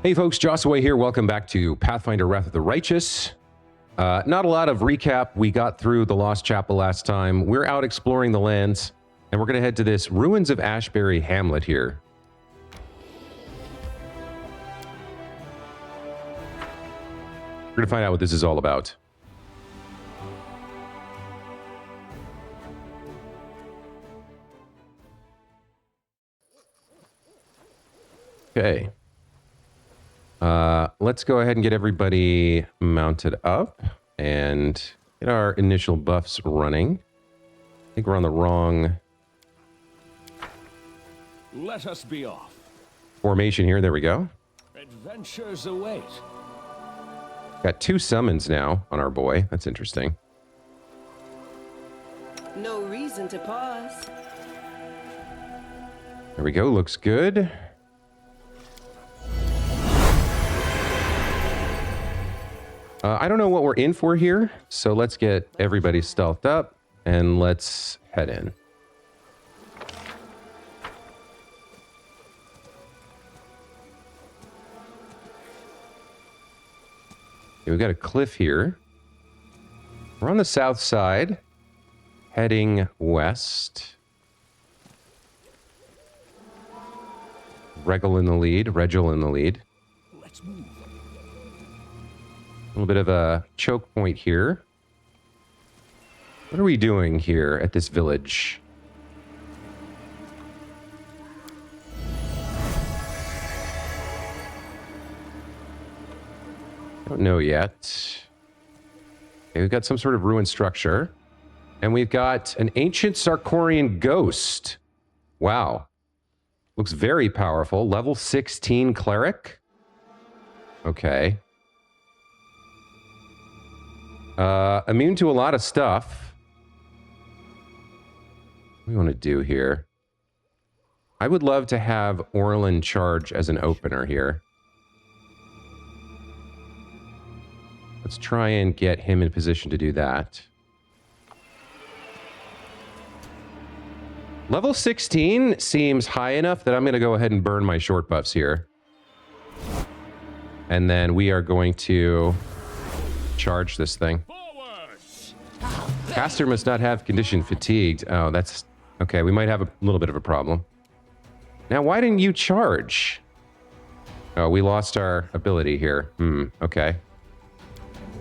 Hey folks, Joshua here. Welcome back to Pathfinder Wrath of the Righteous. Not a lot of recap. We got through the Lost Chapel last time. We're out exploring the lands, and we're going to head to this Ruins of Ashbury hamlet here. We're going to find out what this is all about. Okay. Let's go ahead and get everybody mounted up and get our initial buffs running. I think we're on the wrong Let us be off. formation here. There we go. Adventures await. Got 2 summons now on our boy. That's interesting. No reason to pause. There we go. Looks good. I don't know what we're in for here, so let's get everybody stealthed up and let's head in. Okay, we've got a cliff here. We're on the south side, heading west. Regel in the lead. Let's move. A little bit of a choke point here. What are we doing here at this village? I don't know yet. Okay, we've got some sort of ruined structure. And we've got an ancient Sarkorian ghost. Wow. Looks very powerful. Level 16 cleric. Okay. Immune to a lot of stuff. What do we want to do here? I would love to have Orlan charge as an opener here. Let's try and get him in position to do that. Level 16 seems high enough that I'm going to go ahead and burn my short buffs here. And then we are going to charge this thing. Forwards! Caster must not have condition fatigued. Oh, that's... Okay, we might have a little bit of a problem. Now, why didn't you charge? Oh, we lost our ability here. Okay.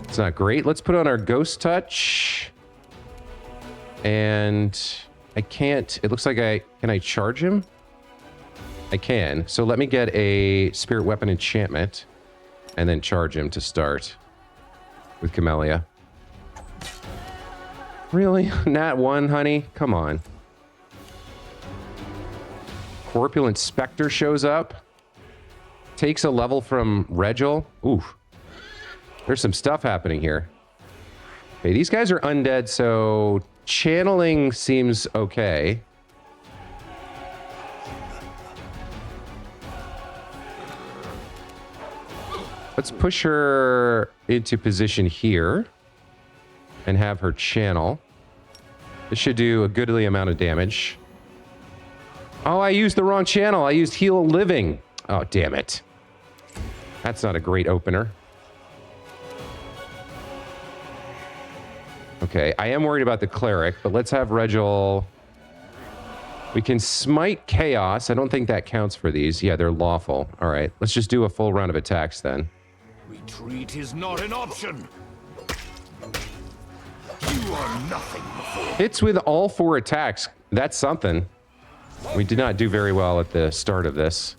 It's not great. Let's put on our Ghost Touch. And I can't... It looks like I... Can I charge him? I can. So let me get a Spirit Weapon enchantment and then charge him to start with Camellia. Really? Nat 1, honey? Come on. Corpulent Spectre shows up. Takes a level from Regel. Ooh. There's some stuff happening here. Okay, these guys are undead, so channeling seems okay. Let's push her into position here and have her channel. This should do a goodly amount of damage. Oh, I used the wrong channel. I used Heal Living. Oh, damn it. That's not a great opener. Okay, I am worried about the cleric, but let's have Regel. We can smite chaos. I don't think that counts for these. Yeah, they're lawful. All right, let's just do a full round of attacks then. Retreat is not an option. You are nothing before. Hits with all 4 attacks. That's something. We did not do very well at the start of this.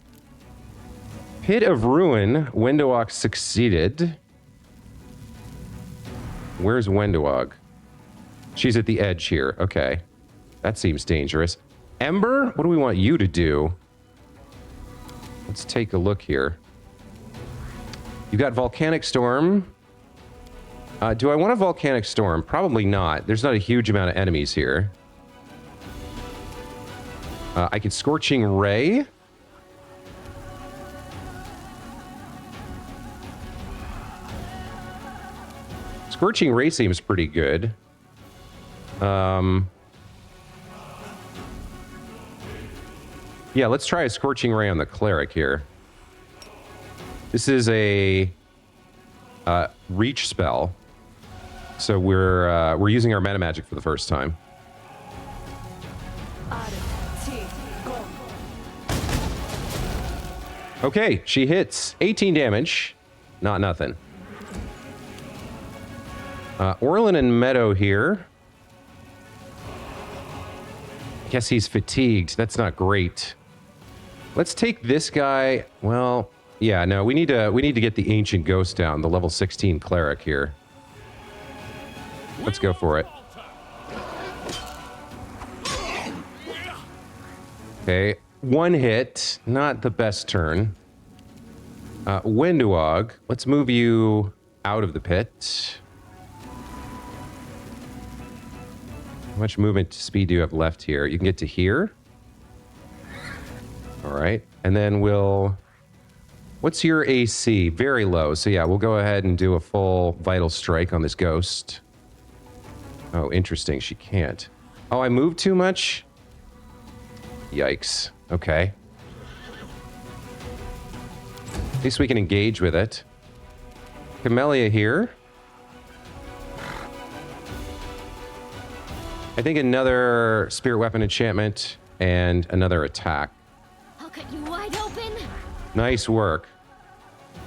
Pit of Ruin. Wendowog succeeded. Where's Wendowog? She's at the edge here. Okay. That seems dangerous. Ember, what do we want you to do? Let's take a look here. You got Volcanic Storm. Do I want a Volcanic Storm? Probably not. There's not a huge amount of enemies here. I could Scorching Ray. Scorching Ray seems pretty good. Yeah, let's try a Scorching Ray on the Cleric here. This is a reach spell. So we're using our meta magic for the first time. Okay, she hits 18 damage. Not nothing. Orlan and Meadow here. Guess he's fatigued. That's not great. Let's take this guy. Well, yeah, no, we need to get the Ancient Ghost down, the level 16 cleric here. Let's go for it. Okay, one hit, not the best turn. Wenduog, let's move you out of the pit. How much movement speed do you have left here? You can get to here. All right, and then we'll... What's your AC? Very low. So yeah, we'll go ahead and do a full Vital Strike on this ghost. Oh, interesting. She can't. Oh, I moved too much? Yikes. Okay. At least we can engage with it. Camellia here. I think another Spirit Weapon enchantment and another attack. I'll cut you wide open. Nice work.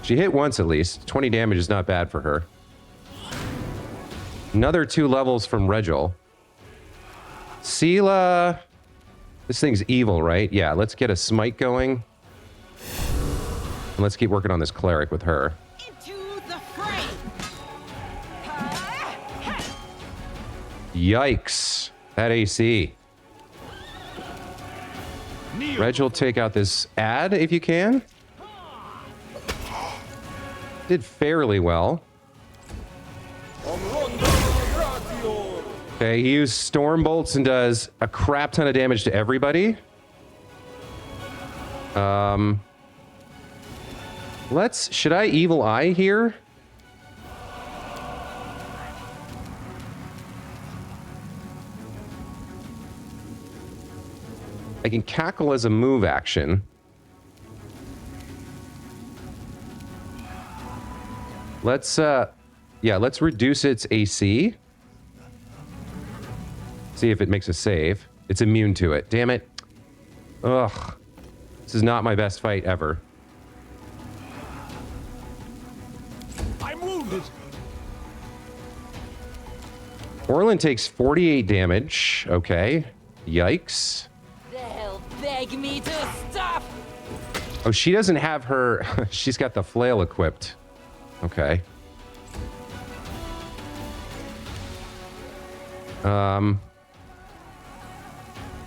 She hit once at least. 20 damage is not bad for her. Another 2 levels from Regil. Sela. This thing's evil, right? Yeah, let's get a smite going. And let's keep working on this cleric with her. Into the fray. Yikes. That AC. Regil, take out this ad if you can. Did fairly well. Okay, he used Storm Bolts and does a crap ton of damage to everybody. Should I Evil Eye here? I can Cackle as a move action. Let's reduce its AC. See if it makes a save. It's immune to it. Damn it. Ugh. This is not my best fight ever. I'm wounded. Orlan takes 48 damage. Okay. Yikes. They'll beg me to stop. Oh, she doesn't have her... She's got the flail equipped. Okay.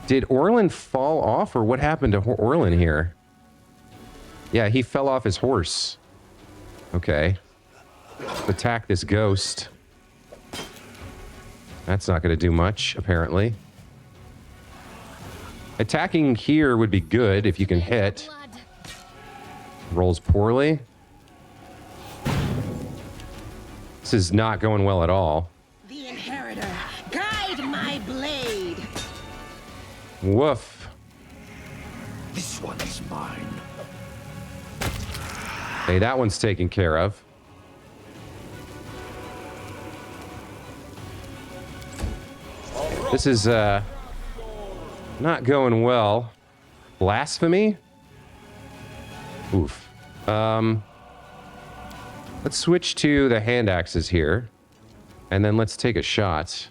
Did Orlan fall off, or what happened to Orlan here? Yeah, he fell off his horse. Okay. Let's attack this ghost. That's not going to do much, apparently. Attacking here would be good if you can hit. Rolls poorly. This is not going well at all. The Inheritor, guide my blade. Woof. This one's mine. Hey, that one's taken care of. This is not going well. Blasphemy? Oof. Let's switch to the hand axes here. And then let's take a shot.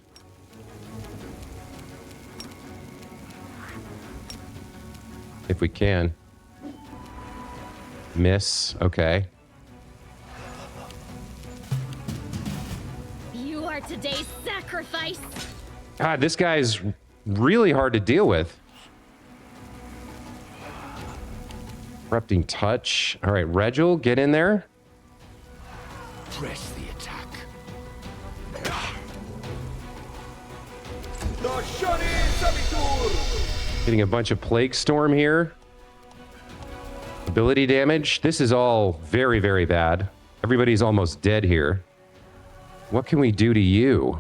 If we can. Miss. Okay. You are today's sacrifice. God, this guy's really hard to deal with. Corrupting touch. All right, Regil, get in there. Press the attack. Getting a bunch of Plague Storm here. Ability damage. This is all very, very bad. Everybody's almost dead here. What can we do to you?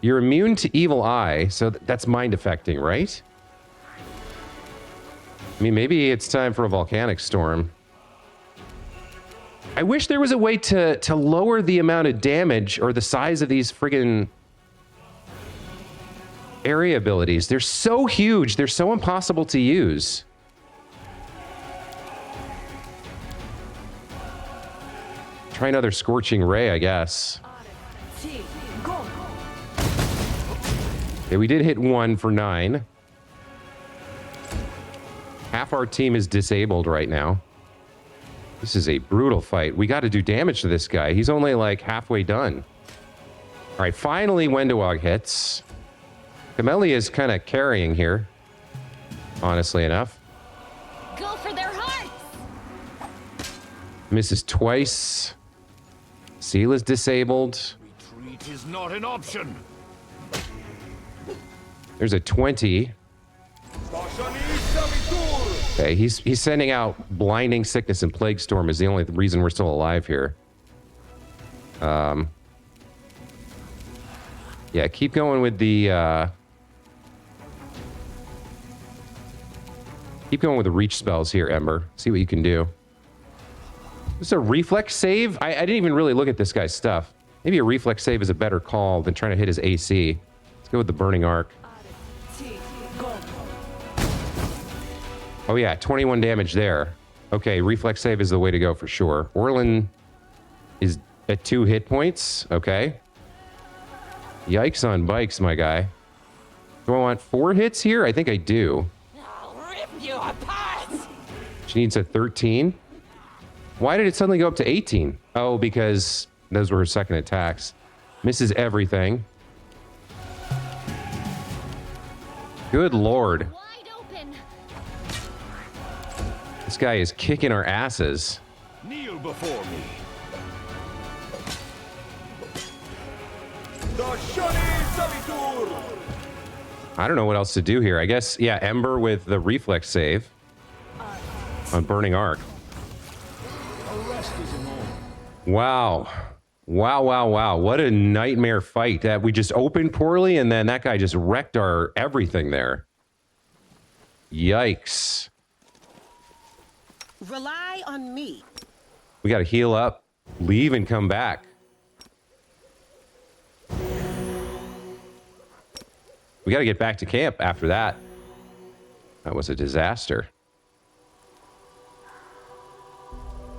You're immune to Evil Eye, so that's mind affecting, right? I mean, maybe it's time for a Volcanic Storm. I wish there was a way to lower the amount of damage or the size of these friggin' area abilities. They're so huge. They're so impossible to use. Try another Scorching Ray, I guess. Okay, we did hit 1 for 9. Half our team is disabled right now. This is a brutal fight. We got to do damage to this guy. He's only like halfway done. All right, finally Wendawag hits. Camellia is kind of carrying here, honestly enough. Go for their hearts! Misses twice. Seal is disabled. Retreat is not an option. There's a 20. Okay, he's sending out Blinding Sickness and Plague Storm is the only reason we're still alive here. Yeah, keep going with the reach spells here, Ember. See what you can do. This is a reflex save? I didn't even really look at this guy's stuff. Maybe a reflex save is a better call than trying to hit his AC. Let's go with the Burning Arc. Oh yeah, 21 damage there. Okay, reflex save is the way to go for sure. Orlan is at 2 hit points. Okay. Yikes on bikes, my guy. Do I want 4 hits here? I think I do. I'll rip you apart! She needs a 13. Why did it suddenly go up to 18? Oh, because those were her second attacks. Misses everything. Good lord. Wide open! This guy is kicking our asses. Kneel before me. I don't know what else to do here. I guess, yeah, Ember with the reflex save on Burning Arc. Wow. Wow. What a nightmare fight that we just opened poorly and then that guy just wrecked our everything there. Yikes. Rely on me. We got to heal up, leave, and come back. We got to get back to camp after that. That was a disaster.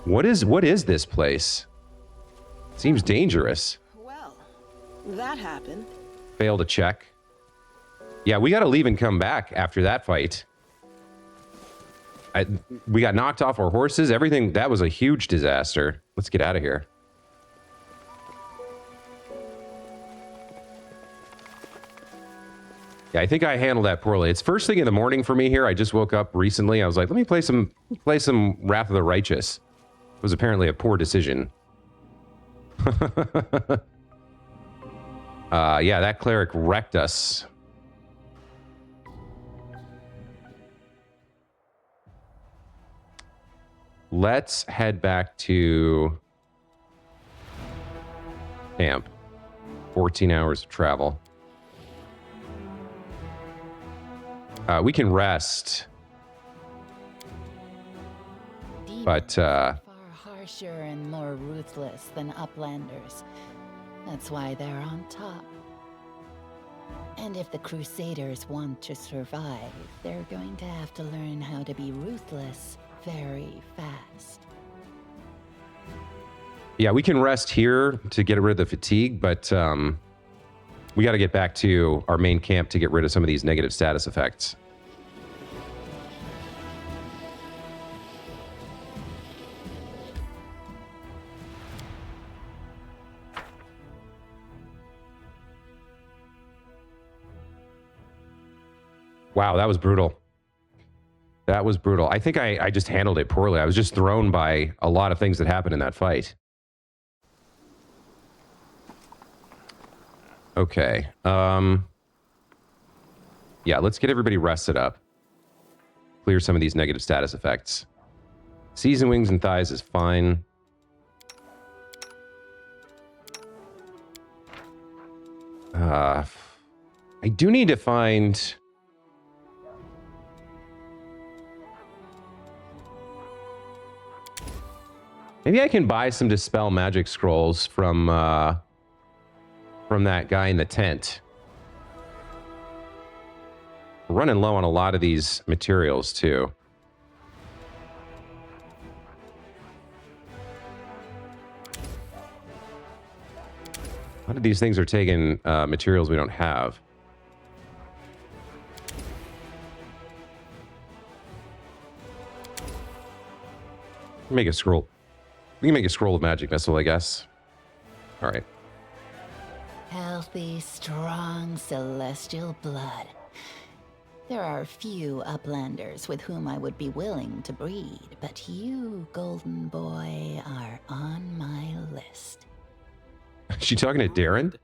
What is this place? Seems dangerous. Well, that happened. Failed to check. Yeah, we got to leave and come back after that fight. We got knocked off our horses. Everything. That was a huge disaster. Let's get out of here. Yeah, I think I handled that poorly. It's first thing in the morning for me here. I just woke up recently. I was like, let me play some Wrath of the Righteous. It was apparently a poor decision. Yeah, that cleric wrecked us. Let's head back to camp. 14 hours of travel. We can rest. But, Far harsher and more ruthless than Uplanders. That's why they're on top. And if the Crusaders want to survive, they're going to have to learn how to be ruthless very fast. yeah, we can rest here to get rid of the fatigue, but we got to get back to our main camp to get rid of some of these negative status effects. Wow, that was brutal. That was brutal. I think I just handled it poorly. I was just thrown by a lot of things that happened in that fight. Okay. Yeah, let's get everybody rested up. Clear some of these negative status effects. Season wings and thighs is fine. I do need to find... Maybe I can buy some Dispel Magic Scrolls from that guy in the tent. We're running low on a lot of these materials, too. A lot of these things are taking materials we don't have. Make a scroll. We can make a scroll of magic missile, I guess. All right. Healthy, strong, celestial blood. There are few uplanders with whom I would be willing to breed, but you, golden boy, are on my list. Is she talking to Darren?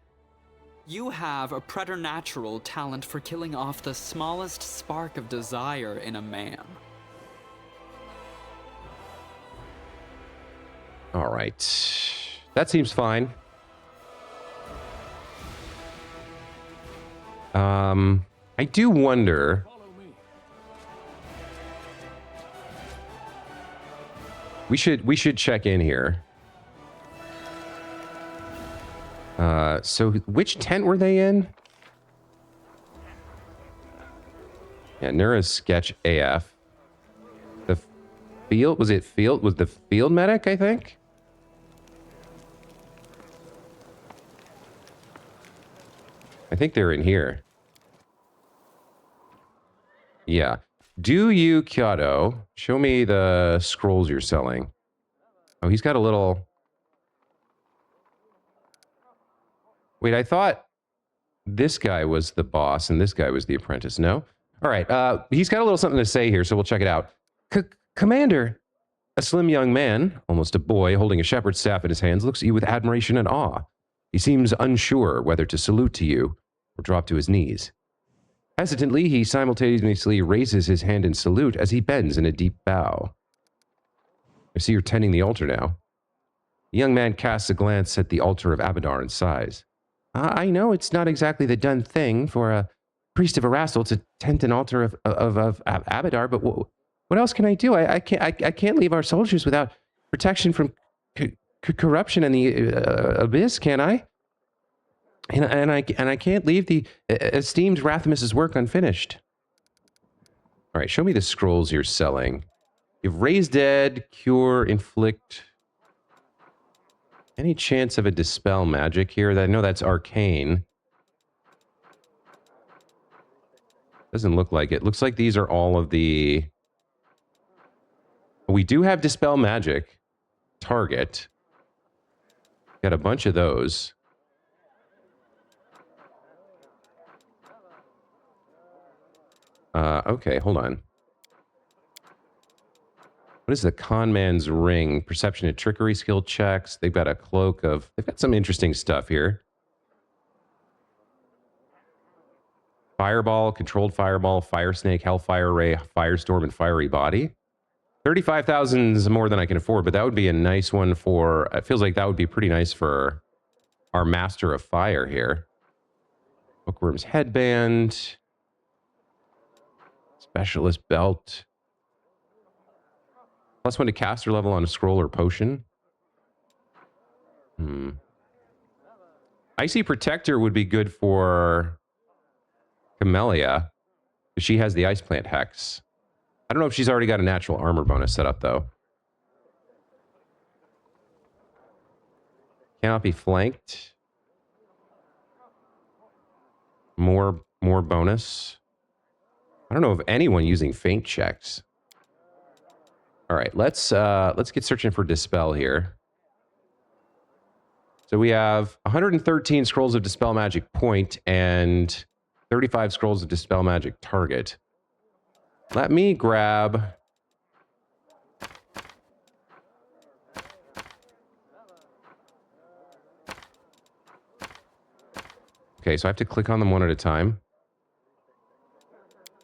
You have a preternatural talent for killing off the smallest spark of desire in a man. All right. That seems fine. I do wonder. We should check in here. So which tent were they in? Yeah, Nura's sketch AF. The field, was the field medic, I think? I think they're in here. Yeah. Do you, Kyoto, show me the scrolls you're selling? Oh, he's got a little... Wait, I thought this guy was the boss and this guy was the apprentice. No? All right. He's got a little something to say here, so we'll check it out. Commander, a slim young man, almost a boy, holding a shepherd's staff in his hands, looks at you with admiration and awe. He seems unsure whether to salute to you or drop to his knees. Hesitantly, he simultaneously raises his hand in salute as he bends in a deep bow. I see you're tending the altar now. The young man casts a glance at the altar of Abadar and sighs. I know it's not exactly the done thing for a priest of Erastil to tend an altar of Abadar, but what else can I do? I can't leave our soldiers without protection from corruption and the abyss, can I? And I can't leave the esteemed Rathimus's work unfinished. All right, show me the scrolls you're selling. You have Raise Dead, Cure, Inflict. Any chance of a Dispel Magic here? I know that's Arcane. Doesn't look like it. Looks like these are all of the... We do have Dispel Magic. Target. Got a bunch of those. Okay, hold on. What is the Con Man's Ring? Perception and Trickery skill checks. They've got a cloak of... They've got some interesting stuff here. Fireball, Controlled Fireball, Fire Snake, Hellfire Ray, Firestorm, and Fiery Body. 35,000 is more than I can afford, but that would be a nice one for... It feels like that would be pretty nice for our Master of Fire here. Bookworm's Headband. Specialist Belt. +1 to caster level on a scroll or potion. Icy Protector would be good for Camellia, because she has the Ice Plant Hex. I don't know if she's already got a natural armor bonus set up, though. Cannot be flanked. More bonus. I don't know of anyone using feint checks. All right, let's get searching for Dispel here. So we have 113 scrolls of Dispel Magic Point and 35 scrolls of Dispel Magic Target. Let me grab... Okay, so I have to click on them one at a time.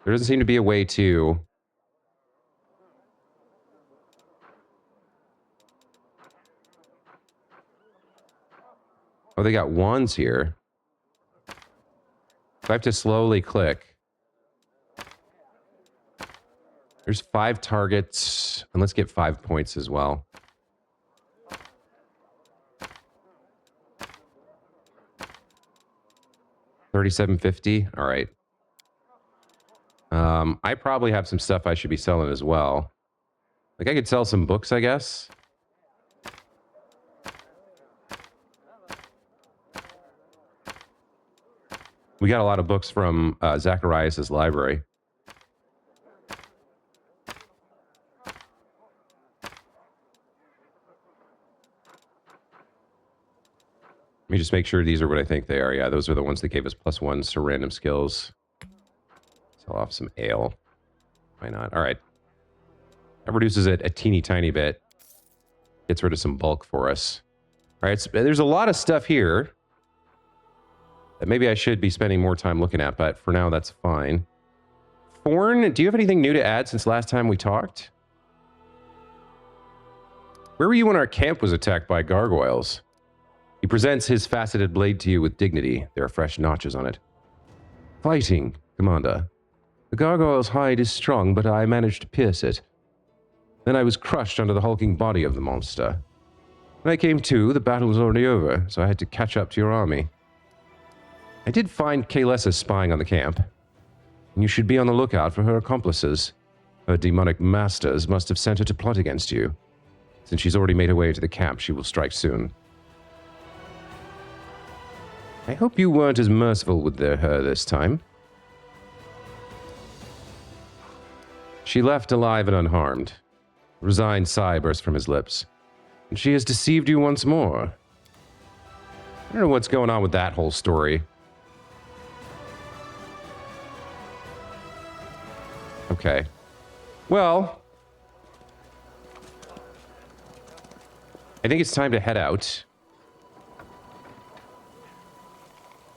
There doesn't seem to be a way to... Oh, they got wands here. So I have to slowly click. There's 5 targets, and let's get 5 points as well. 3750. All right. I probably have some stuff I should be selling as well. Like I could sell some books, I guess. We got a lot of books from Zacharias' library. Let me just make sure these are what I think they are. Yeah, those are the ones that gave us +1s to random skills. Sell off some ale. Why not? All right. That reduces it a teeny tiny bit. Gets rid of some bulk for us. All right, so there's a lot of stuff here that maybe I should be spending more time looking at, but for now, that's fine. Forn, do you have anything new to add since last time we talked? Where were you when our camp was attacked by gargoyles? He presents his faceted blade to you with dignity. There are fresh notches on it. Fighting, Commander. The gargoyle's hide is strong, but I managed to pierce it. Then I was crushed under the hulking body of the monster. When I came to, the battle was already over, so I had to catch up to your army. I did find Kaelessa spying on the camp, and you should be on the lookout for her accomplices. Her demonic masters must have sent her to plot against you. Since she's already made her way to the camp, she will strike soon. I hope you weren't as merciful with her this time. She left alive and unharmed. A resigned sigh burst from his lips. And she has deceived you once more. I don't know what's going on with that whole story. Okay. Well, I think it's time to head out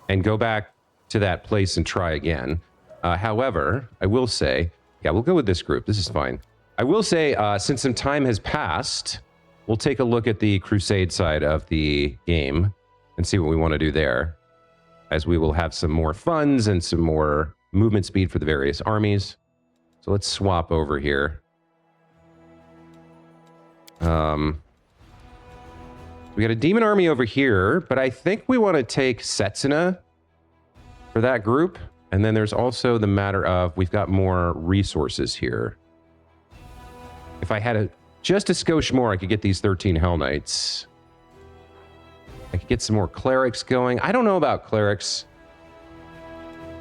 and go back to that place and try again. However, I will say, yeah, we'll go with this group. This is fine. I will say, since some time has passed, we'll take a look at the Crusade side of the game and see what we want to do there, as we will have some more funds and some more movement speed for the various armies. So let's swap over here. We got a demon army over here, but I think we want to take Setsuna for that group. And then there's also the matter of we've got more resources here. If I had just a skosh more, I could get these 13 Hell Knights. I could get some more clerics going. I don't know about clerics.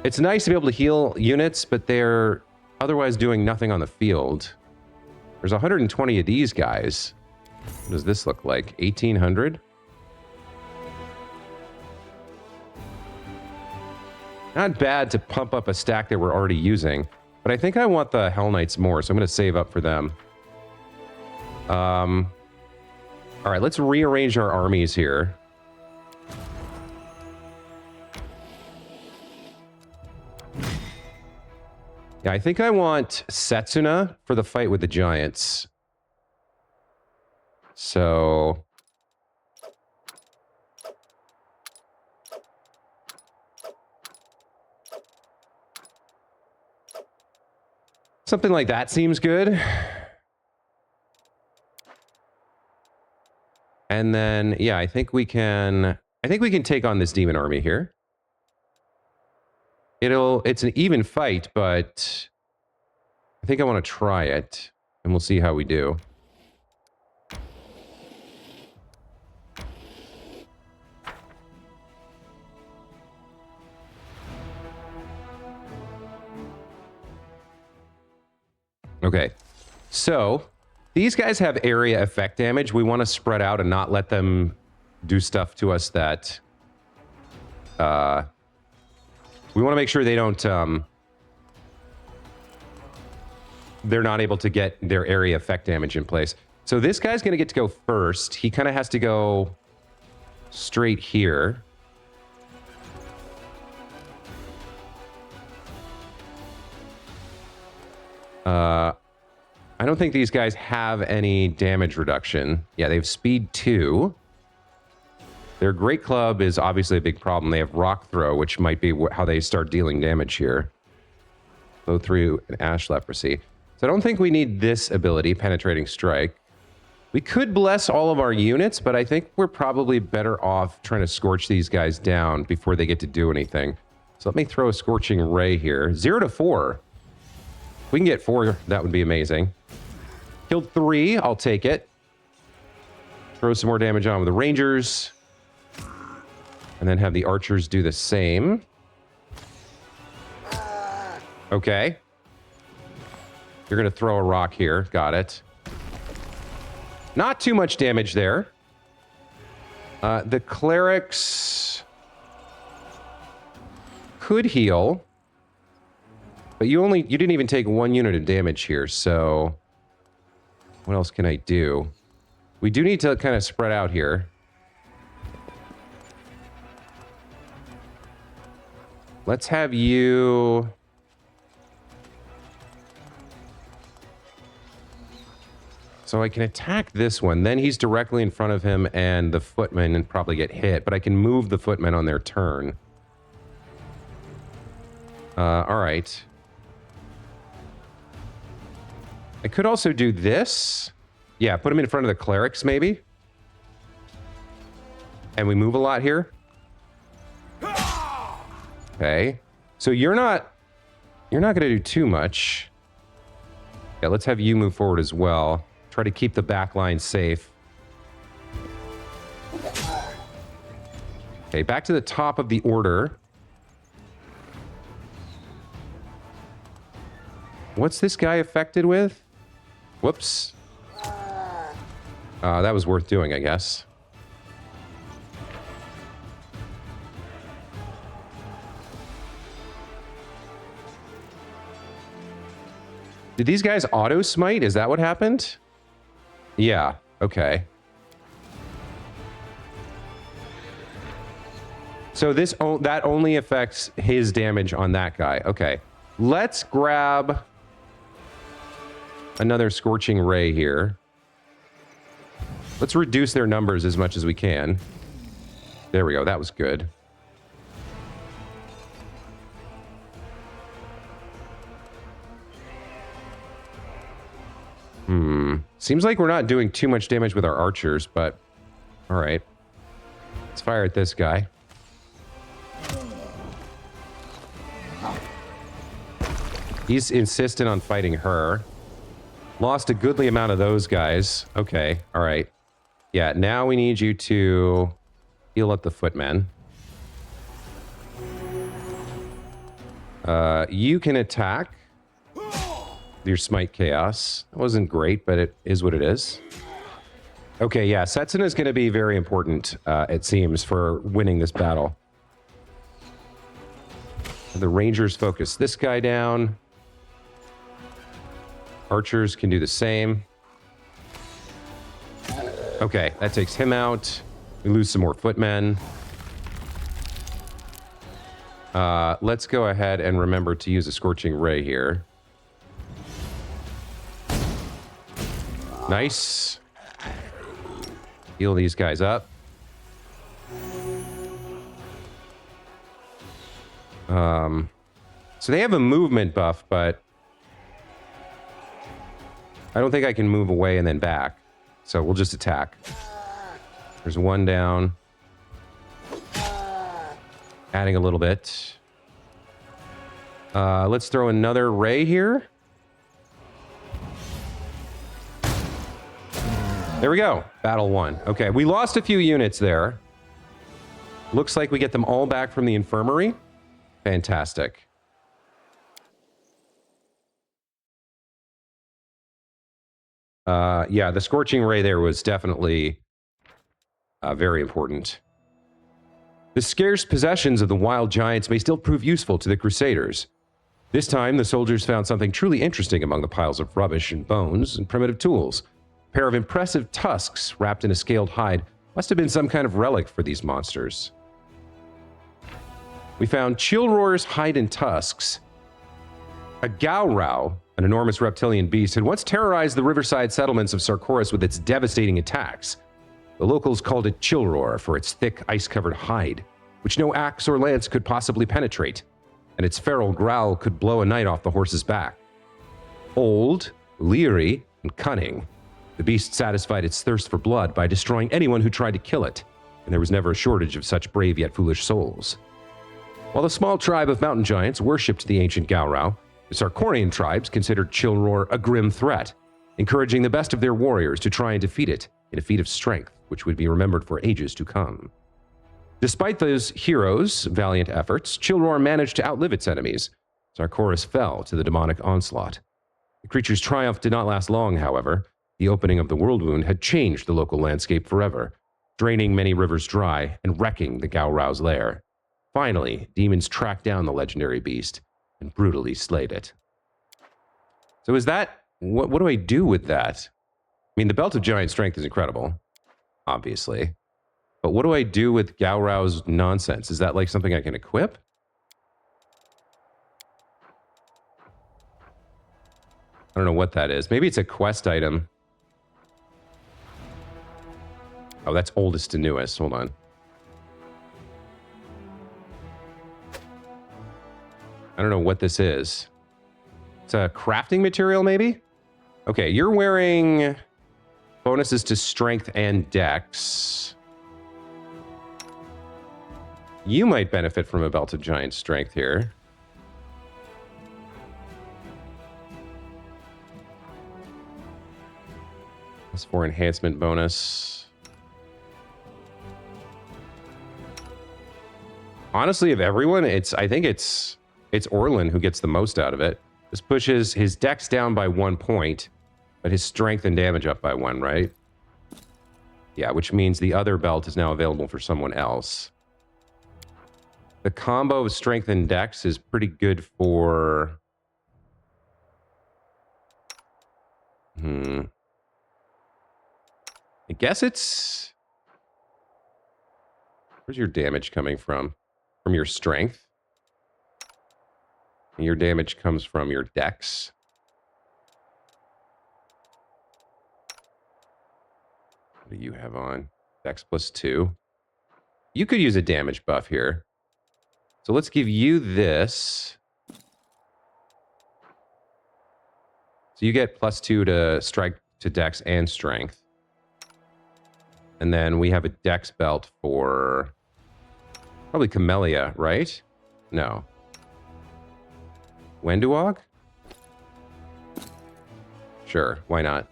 It's nice to be able to heal units, but they're otherwise doing nothing on the field. There's 120 of these guys. What does this look like? 1,800? Not bad to pump up a stack that we're already using, but I think I want the Hell Knights more, so I'm going to save up for them. All right, let's rearrange our armies here. Yeah, I think I want Setsuna for the fight with the giants. So something like that seems good. And then, yeah, I think we can take on this demon army here. It's an even fight, but I think I want to try it, and we'll see how we do. Okay, so these guys have area effect damage. We want to spread out and not let them do stuff to us that we want to make sure they don't they're not able to get their area effect damage in place. So this guy's going to get to go first. He kind of has to go straight here. I don't think these guys have any damage reduction. Yeah, they have speed 2. Their Great Club is obviously a big problem. They have Rock Throw, which might be how they start dealing damage here. Flow through and Ash Leprosy. So I don't think we need this ability, Penetrating Strike. We could bless all of our units, but I think we're probably better off trying to scorch these guys down before they get to do anything. So let me throw a Scorching Ray here. 0 to 4. If we can get 4, that would be amazing. Killed 3, I'll take it. Throw some more damage on with the Rangers. And then have the archers do the same. Okay. You're going to throw a rock here. Got it. Not too much damage there. The clerics could heal. But you didn't even take 1 unit of damage here, so what else can I do? We do need to kind of spread out here. Let's have you... So I can attack this one. Then he's directly in front of him and the footmen and probably get hit. But I can move the footmen on their turn. All right. I could also do this. Yeah, put him in front of the clerics, maybe. And we move a lot here. Okay. So you're not going to do too much. Yeah, let's have you move forward as well. Try to keep the back line safe. Okay, back to the top of the order. What's this guy affected with? Whoops. That was worth doing, I guess. Did these guys auto smite? Is that what happened? Yeah, okay. So that only affects his damage on that guy. Okay. Let's grab another Scorching Ray here. Let's reduce their numbers as much as we can. There we go. That was good. Seems like we're not doing too much damage with our archers, but all right. Let's fire at this guy. He's insistent on fighting her. Lost a goodly amount of those guys. Okay, all right. Yeah, now we need you to heal up the footmen. You can attack your Smite Chaos. That wasn't great, but it is what it is. Okay, yeah, Setsun is going to be very important, it seems, for winning this battle. The Rangers focus this guy down. Archers can do the same. Okay, that takes him out. We lose some more footmen. Let's go ahead and remember to use a Scorching Ray here. Nice. Heal these guys up. So they have a movement buff, but I don't think I can move away and then back. So we'll just attack. There's one down. Adding a little bit. Let's throw another ray here. There we go. Battle won. Okay, we lost a few units there. Looks like we get them all back from the infirmary. Fantastic. Yeah, the Scorching Ray there was definitely very important. The scarce possessions of the wild giants may still prove useful to the Crusaders. This time, the soldiers found something truly interesting among the piles of rubbish and bones and primitive tools. A pair of impressive tusks wrapped in a scaled hide must have been some kind of relic for these monsters. We found Chillroar's hide and tusks. A Gaurau, an enormous reptilian beast, had once terrorized the riverside settlements of Sarkoris with its devastating attacks. The locals called it Chillroar for its thick, ice-covered hide, which no axe or lance could possibly penetrate, and its feral growl could blow a knight off the horse's back. Old, leery, and cunning, the beast satisfied its thirst for blood by destroying anyone who tried to kill it, and there was never a shortage of such brave yet foolish souls. While the small tribe of mountain giants worshipped the ancient Gaurau, the Sarkorian tribes considered Chilror a grim threat, encouraging the best of their warriors to try and defeat it in a feat of strength which would be remembered for ages to come. Despite those heroes' valiant efforts, Chilror managed to outlive its enemies. Sarkoris fell to the demonic onslaught. The creature's triumph did not last long, however. The opening of the World Wound had changed the local landscape forever, draining many rivers dry and wrecking the Gaurau's lair. Finally, demons tracked down the legendary beast and brutally slayed it. So is that... What do I do with that? I mean, the Belt of Giant Strength is incredible, obviously. But what do I do with Gaurau's nonsense? Is that like something I can equip? I don't know what that is. Maybe it's a quest item. Oh, that's oldest to newest. Hold on. I don't know what this is. It's a crafting material, maybe? Okay, you're wearing bonuses to strength and dex. You might benefit from a belt of giant strength here. That's for enhancement bonus. Honestly, of everyone, I think it's Orlan who gets the most out of it. This pushes his dex down by 1 point, but his strength and damage up by 1, right? Yeah, which means the other belt is now available for someone else. The combo of strength and dex is pretty good for... I guess it's... Where's your damage coming from? From your strength. And your damage comes from your dex. What do you have on? Dex +2. You could use a damage buff here. So let's give you this. So you get +2 to strike, to dex and strength. And then we have a dex belt for probably Camellia, right? No. Wenduog? Sure, why not?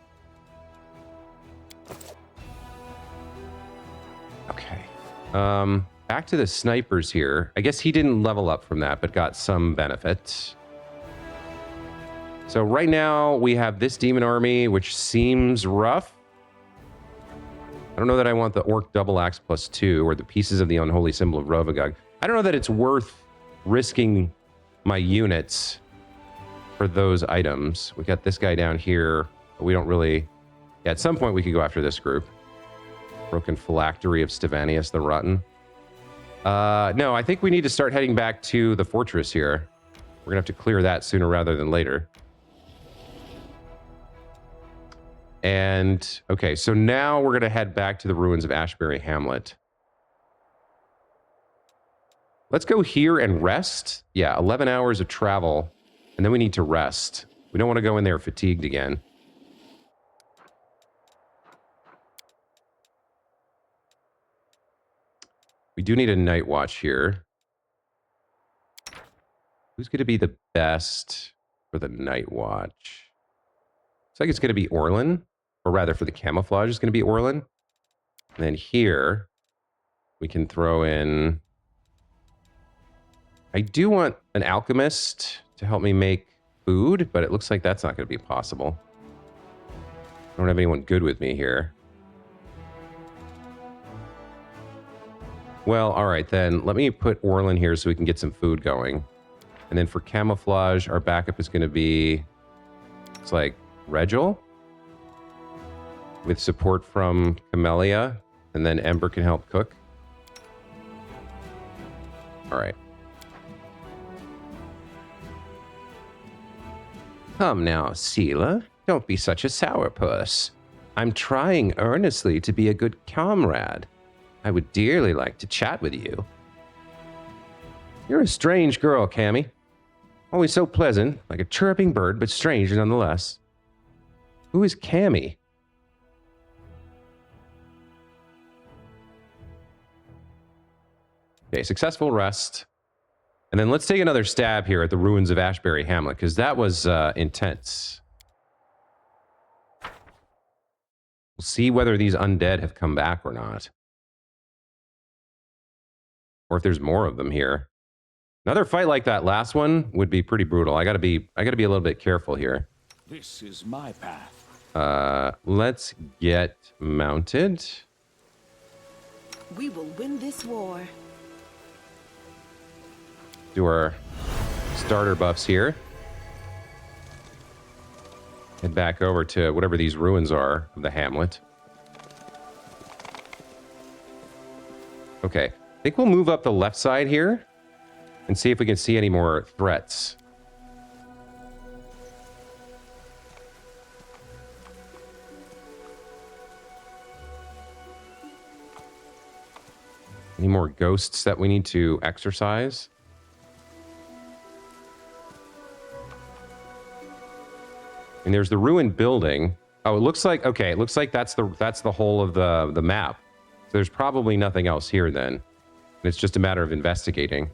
Okay. Back to the snipers here. I guess he didn't level up from that, but got some benefit. So right now we have this demon army, which seems rough. I don't know that I want the Orc Double Axe +2 or the pieces of the Unholy Symbol of Rovagug. I don't know that it's worth risking my units for those items. We got this guy down here, but we don't really... Yeah, at some point we could go after this group. Broken Phylactery of Stevanius the Rotten. No, I think we need to start heading back to the fortress here. We're gonna have to clear that sooner rather than later. And, okay, so now we're gonna head back to the ruins of Ashbury Hamlet. Let's go here and rest. Yeah, 11 hours of travel, and then we need to rest. We don't want to go in there fatigued again. We do need a night watch here. Who's going to be the best for the night watch? Looks like it's going to be Orlan, or rather for the camouflage, it's going to be Orlan. And then here, we can throw in... I do want an alchemist to help me make food, but it looks like that's not going to be possible. I don't have anyone good with me here. Well, all right, then. Let me put Orlan here so we can get some food going. And then for camouflage, our backup is going to be... It's like Regil with support from Camellia, and then Ember can help cook. All right. Come now, Seela. Don't be such a sourpuss. I'm trying earnestly to be a good comrade. I would dearly like to chat with you. You're a strange girl, Cammy. Always so pleasant, like a chirping bird, but strange nonetheless. Who is Cammy? Okay, successful rest. And then let's take another stab here at the ruins of Ashbury Hamlet, because that was intense. We'll see whether these undead have come back or not. Or if there's more of them here. Another fight like that last one would be pretty brutal. I gotta be a little bit careful here. This is my path. Let's get mounted. We will win this war. Do our starter buffs here. Head back over to whatever these ruins are of the hamlet. Okay, I think we'll move up the left side here and see if we can see any more threats. Any more ghosts that we need to exorcise? And there's the ruined building. Oh, it looks like, okay, it looks like that's the whole of the map. So there's probably nothing else here then. And it's just a matter of investigating.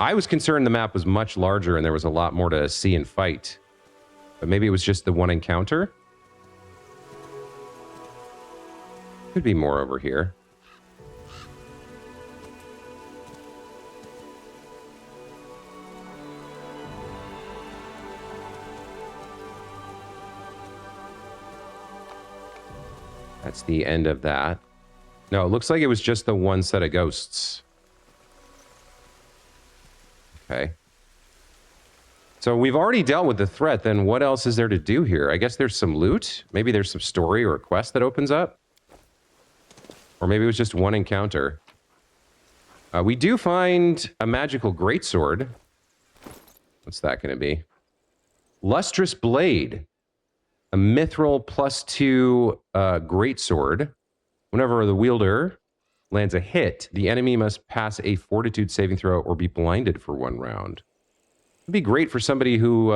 I was concerned the map was much larger and there was a lot more to see and fight. But maybe it was just the one encounter? Could be more over here. That's the end of that. No, it looks like it was just the one set of ghosts. Okay. So we've already dealt with the threat, then what else is there to do here? I guess there's some loot. Maybe there's some story or a quest that opens up. Or maybe it was just one encounter. We do find a magical greatsword. What's that going to be? Lustrous Blade. A mithril +2 greatsword. Whenever the wielder lands a hit, the enemy must pass a fortitude saving throw or be blinded for 1 round. It'd be great for somebody who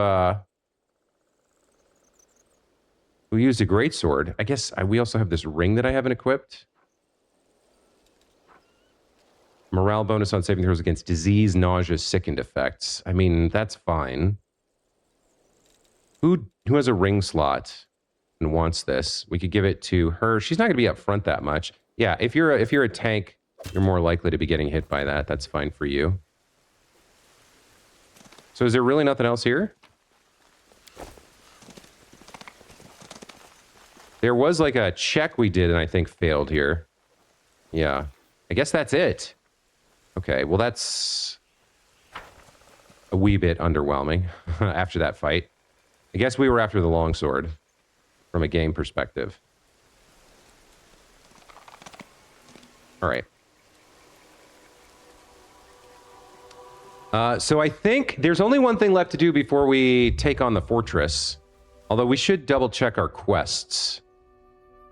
used a greatsword. I guess we also have this ring that I haven't equipped. Morale bonus on saving throws against disease, nausea, sickened effects. I mean, that's fine. Who has a ring slot and wants this? We could give it to her. She's not going to be up front that much. Yeah, if you're a tank, you're more likely to be getting hit by that. That's fine for you. So is there really nothing else here? There was like a check we did and I think failed here. Yeah. I guess that's it. Okay, well that's a wee bit underwhelming after that fight. I guess we were after the longsword from a game perspective. All right. So I think there's only one thing left to do before we take on the fortress. Although we should double check our quests.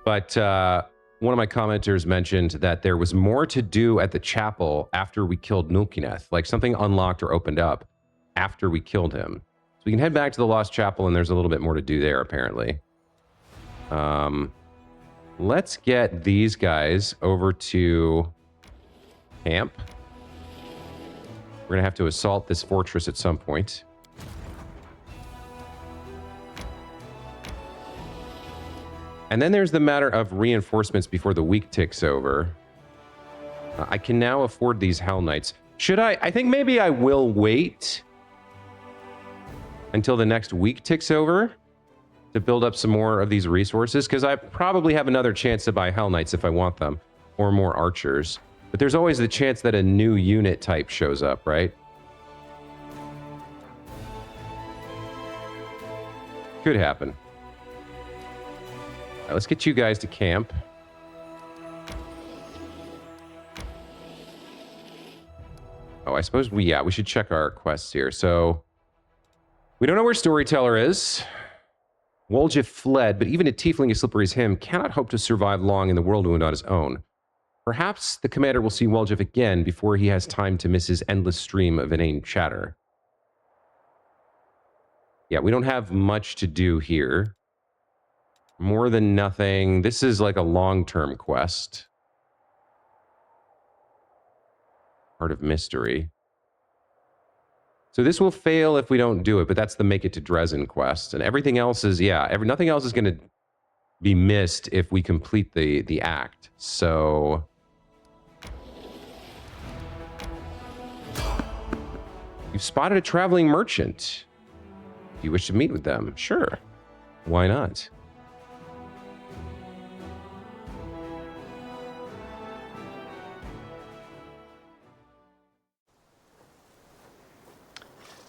But one of my commenters mentioned that there was more to do at the chapel after we killed Nulkineth. Like something unlocked or opened up after we killed him. So we can head back to the Lost Chapel and there's a little bit more to do there apparently. Let's get these guys over to camp. We're going to have to assault this fortress at some point. And then there's the matter of reinforcements before the week ticks over. I can now afford these Hell Knights. Should I? I think maybe I will wait until the next week ticks over to build up some more of these resources, because I probably have another chance to buy Hell Knights if I want them, or more archers. But there's always the chance that a new unit type shows up, right? Could happen. All right, let's get you guys to camp. Oh, I suppose we should check our quests here. So, we don't know where Storyteller is. Woljif fled, but even a tiefling as slippery as him cannot hope to survive long in the Whirlwind on his own. Perhaps the commander will see Woljif again before he has time to miss his endless stream of inane chatter. Yeah, we don't have much to do here. More than nothing. This is like a long-term quest. Heart of Mystery. So this will fail if we don't do it, but that's the make it to Drezen quest. And everything else is, yeah, nothing else is going to be missed if we complete the act. So... You've spotted a traveling merchant. Do you wish to meet with them? Sure. Why not?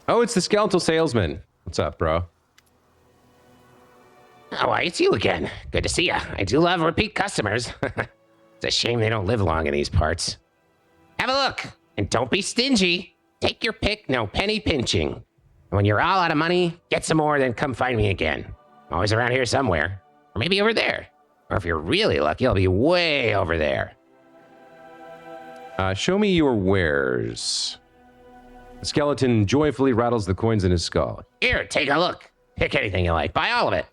Oh, it's the skeletal salesman. What's up, bro? Oh, why, it's you again. Good to see ya. I do love repeat customers. It's a shame they don't live long in these parts. Have a look, and don't be stingy. Take your pick, no penny pinching. And when you're all out of money, get some more, then come find me again. I'm always around here somewhere. Or maybe over there. Or if you're really lucky, I'll be way over there. Show me your wares. The skeleton joyfully rattles the coins in his skull. Here, take a look. Pick anything you like. Buy all of it.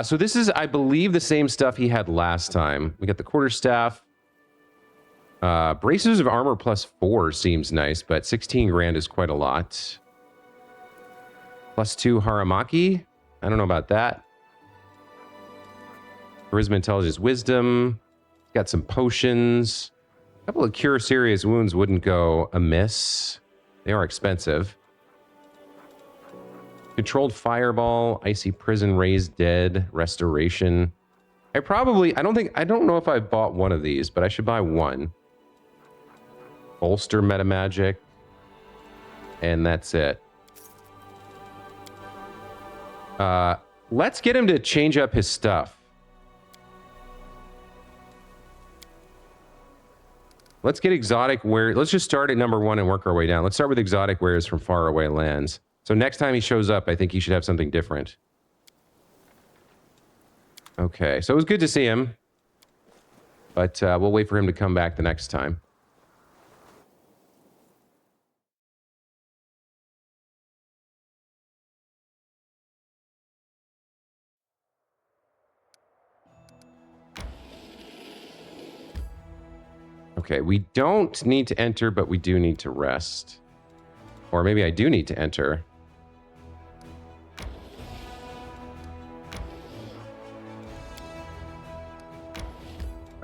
So this is, I believe, the same stuff he had last time. We got the quarterstaff. Braces of armor +4 seems nice, but 16 grand is quite a lot. +2 Haramaki. I don't know about that. Charisma, intelligence, wisdom. Got some potions. A couple of cure serious wounds wouldn't go amiss. They are expensive. Controlled fireball, icy prison, raised dead, restoration. I don't know if I bought one of these, but I should buy one. Bolster metamagic. And that's it. Let's get him to change up his stuff. Let's get exotic wares. Let's just start at number 1 and work our way down. Let's start with exotic wares from faraway lands. So next time he shows up, I think he should have something different. Okay, so it was good to see him. But we'll wait for him to come back the next time. Okay, we don't need to enter, but we do need to rest. Or maybe I do need to enter.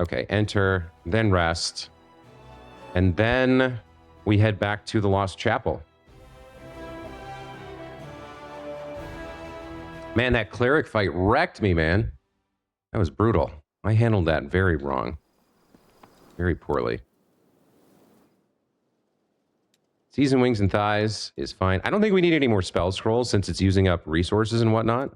Okay, enter, then rest. And then we head back to the Lost Chapel. Man, that cleric fight wrecked me, man. That was brutal. I handled that very wrong. Very poorly. Season wings and thighs is fine. I don't think we need any more spell scrolls since it's using up resources and whatnot.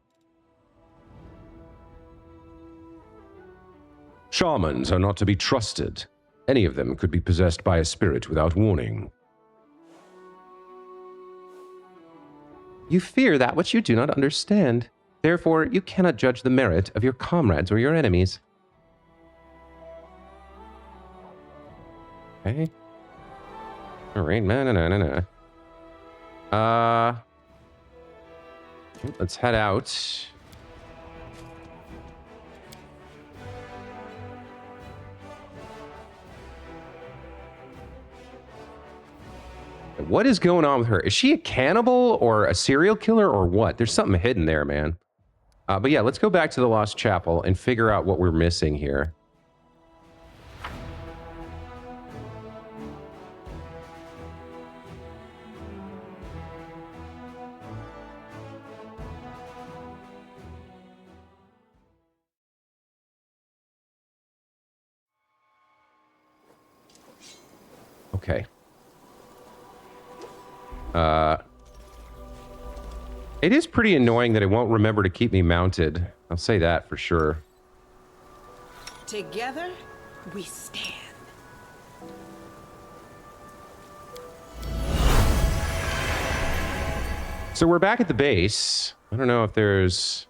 Shamans are not to be trusted. Any of them could be possessed by a spirit without warning. You fear that which you do not understand. Therefore, you cannot judge the merit of your comrades or your enemies. Okay. All right. Let's head out. What is going on with her? Is she a cannibal or a serial killer or what? There's something hidden there, man. But yeah, let's go back to the Lost Chapel and figure out what we're missing here. Okay. It is pretty annoying that it won't remember to keep me mounted. I'll say that for sure. Together, we stand. So we're back at the base. I don't know if there's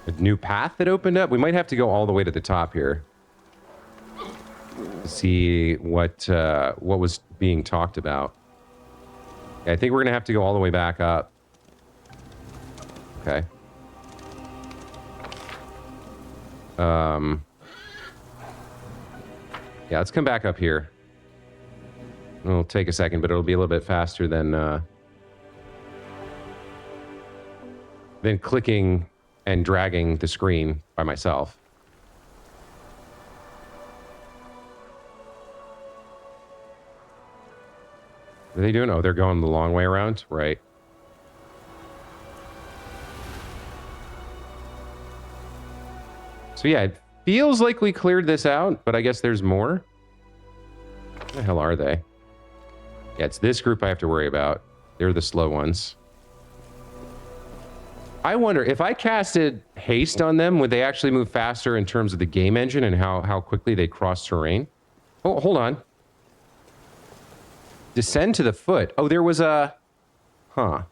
a new path that opened up. We might have to go all the way to the top here to see what was being talked about. I think we're gonna have to go all the way back up. Okay. Yeah, let's come back up here. It'll take a second, but it'll be a little bit faster than clicking and dragging the screen by myself. What are they doing? Oh, they're going the long way around? Right. So yeah, it feels like we cleared this out, but I guess there's more. What the hell are they? Yeah, it's this group I have to worry about. They're the slow ones. I wonder, if I casted haste on them, would they actually move faster in terms of the game engine and how quickly they cross terrain? Oh, hold on. Descend to the foot. Oh, there was a... Huh.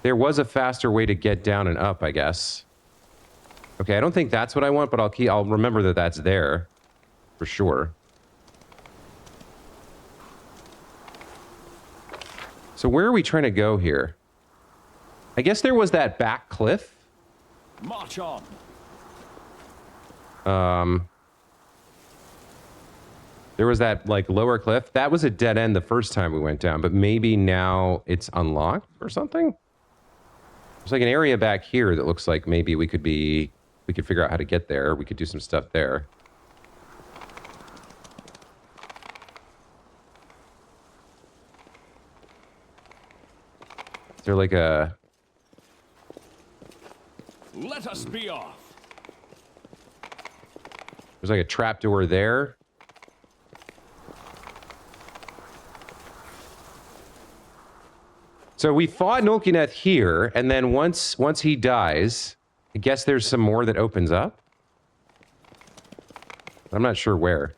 There was a faster way to get down and up, I guess. Okay, I don't think that's what I want, but I'll remember that that's there. For sure. So where are we trying to go here? I guess there was that back cliff. March on. There was that, like, lower cliff. That was a dead end the first time we went down, but maybe now it's unlocked or something? There's like an area back here that looks like maybe we could figure out how to get there. We could do some stuff there. Is there like a... Let us be off. There's like a trapdoor there. So we fought Nulkineth here, and then once he dies, I guess there's some more that opens up. I'm not sure where.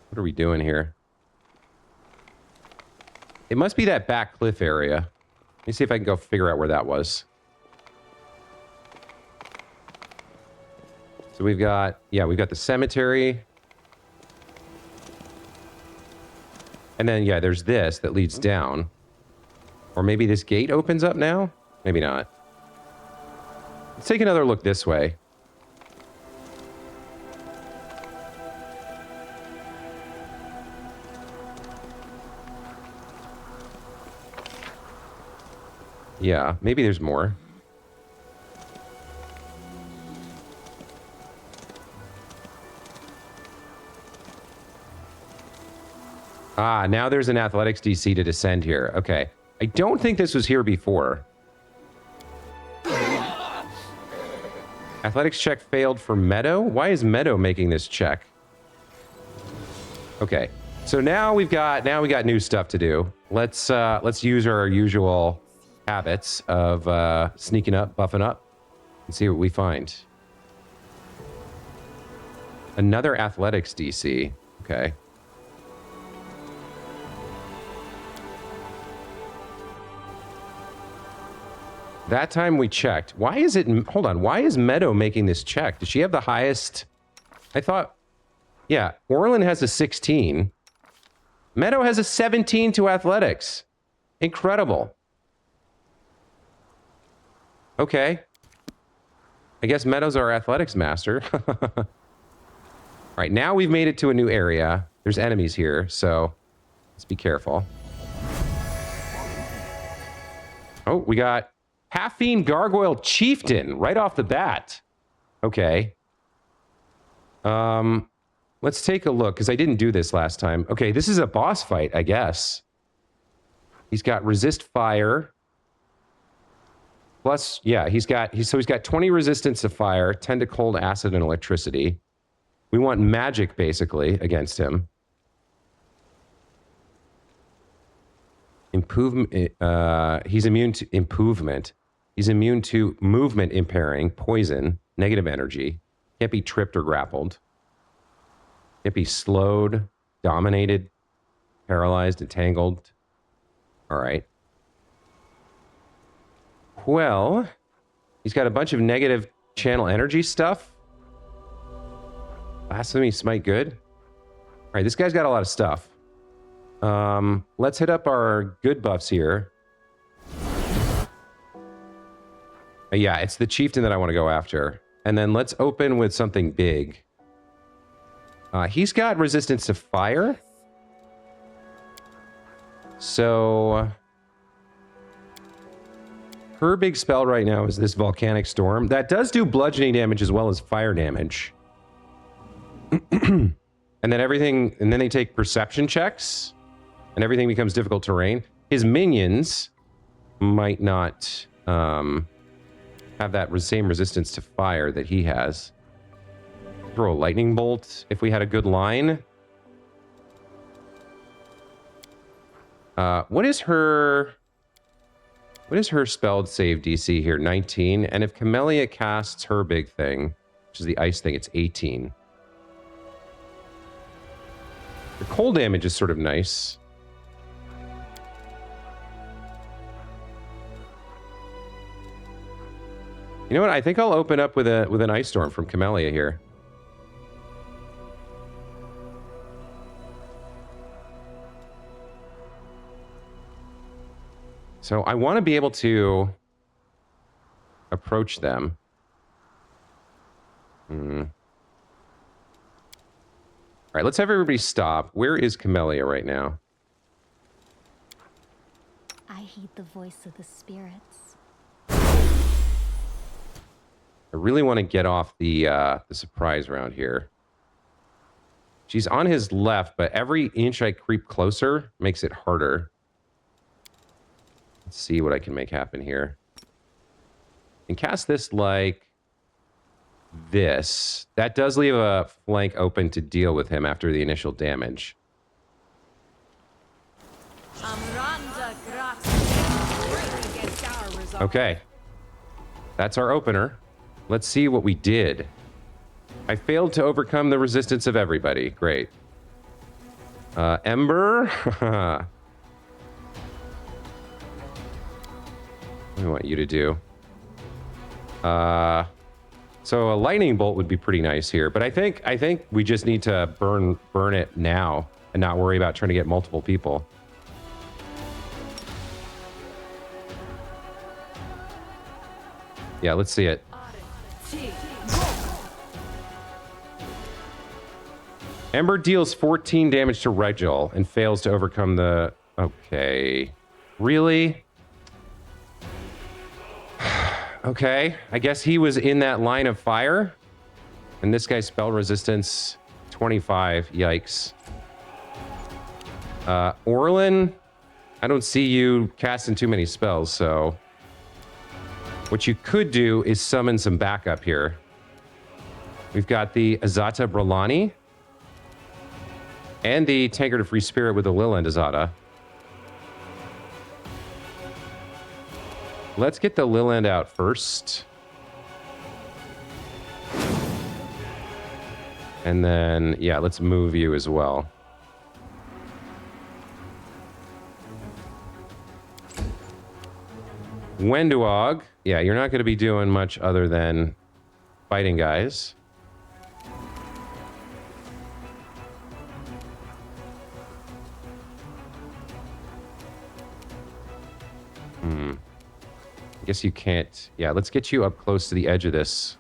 What are we doing here? It must be that back cliff area. Let me see if I can go figure out where that was. So we've got the cemetery. And then, yeah, there's this that leads down. Or maybe this gate opens up now? Maybe not. Let's take another look this way. Yeah, maybe there's more. Ah, now there's an athletics DC to descend here. Okay. I don't think this was here before. Athletics check failed for Meadow? Why is Meadow making this check? Okay. So now we got new stuff to do. Let's use our usual habits of sneaking up, buffing up, and see what we find. Another athletics DC. Okay. That time we checked. Why is it... Hold on. Why is Meadow making this check? Does she have the highest... I thought... Yeah. Orlan has a 16. Meadow has a 17 to athletics. Incredible. Okay. I guess Meadow's our athletics master. All right. Now we've made it to a new area. There's enemies here, so let's be careful. Oh, we got... Half-fiend Gargoyle Chieftain right off the bat. Okay. Let's take a look, because I didn't do this last time. Okay, this is a boss fight, I guess. He's got resist fire. Plus, yeah, he's got 20 resistance to fire, 10 to cold, acid, and electricity. We want magic, basically, against him. Improvement. He's immune to improvement. He's immune to movement impairing, poison, negative energy. Can't be tripped or grappled. Can't be slowed, dominated, paralyzed, entangled. All right. Well, he's got a bunch of negative channel energy stuff. Blasphemy, smite, good. All right, this guy's got a lot of stuff. Let's hit up our good buffs here. Yeah, it's the chieftain that I want to go after. And then let's open with something big. He's got resistance to fire. So her big spell right now is this volcanic storm. That does do bludgeoning damage as well as fire damage. And then they take perception checks, and everything becomes difficult terrain. His minions might not have that same resistance to fire that he has. Throw a lightning bolt if we had a good line. What is her spelled save DC here? 19. And if Camellia casts her big thing, which is the ice thing, it's 18. The cold damage is sort of nice. You know what? I think I'll open up with an ice storm from Camellia here. So I want to be able to approach them. All right, let's have everybody stop. Where is Camellia right now? I heed the voice of the spirits. I really want to get off the surprise round here. She's on his left, but every inch I creep closer makes it harder. Let's see what I can make happen here. And cast this like this. That does leave a flank open to deal with him after the initial damage. Okay. That's our opener. Let's see what we did. I failed to overcome the resistance of everybody. Great. Ember. What do I want you to do? So a lightning bolt would be pretty nice here, but I think we just need to burn it now and not worry about trying to get multiple people. Yeah, let's see it. Ember deals 14 damage to Regil and fails to overcome the... Okay. Really? Okay. I guess he was in that line of fire. And this guy's spell resistance, 25. Yikes. Orlan, I don't see you casting too many spells, so... What you could do is summon some backup here. We've got the Azata Bralani and the Tankard of Free Spirit with the Leyland Azata. Let's get the Leyland out first. And then, yeah, let's move you as well. Wenduog. Yeah, you're not going to be doing much other than fighting guys. I guess you can't... Yeah, let's get you up close to the edge of this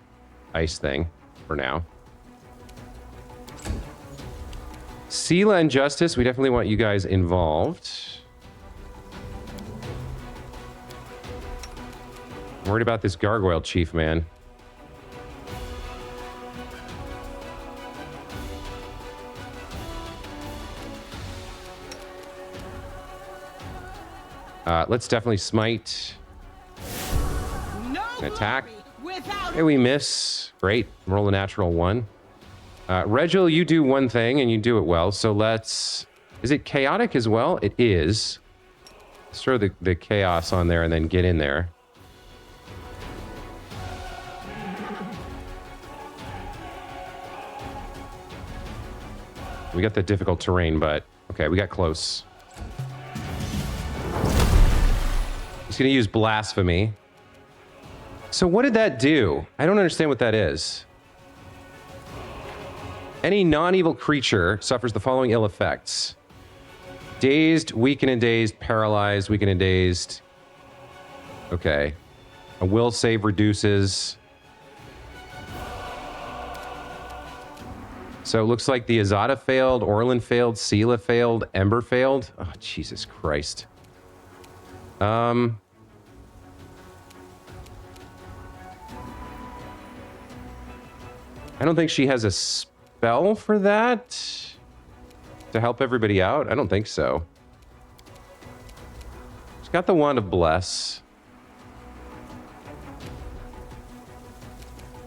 ice thing for now. Sela and Justice, we definitely want you guys involved. I'm worried about this Gargoyle Chief, man. Let's definitely smite. An attack. Hey, we miss. Great. Roll a natural 1. Regil, you do one thing and you do it well. So let's... Is it chaotic as well? It is. Let's throw the chaos on there and then get in there. We got the difficult terrain, but okay, we got close. He's going to use Blasphemy. So what did that do? I don't understand what that is. Any non-evil creature suffers the following ill effects. Dazed, weakened and dazed, paralyzed, weakened and dazed. Okay. A will save reduces. So it looks like the Azada failed, Orlan failed, Sela failed, Ember failed. Oh, Jesus Christ. I don't think she has a spell for that to help everybody out. I don't think so. She's got the Wand of Bless.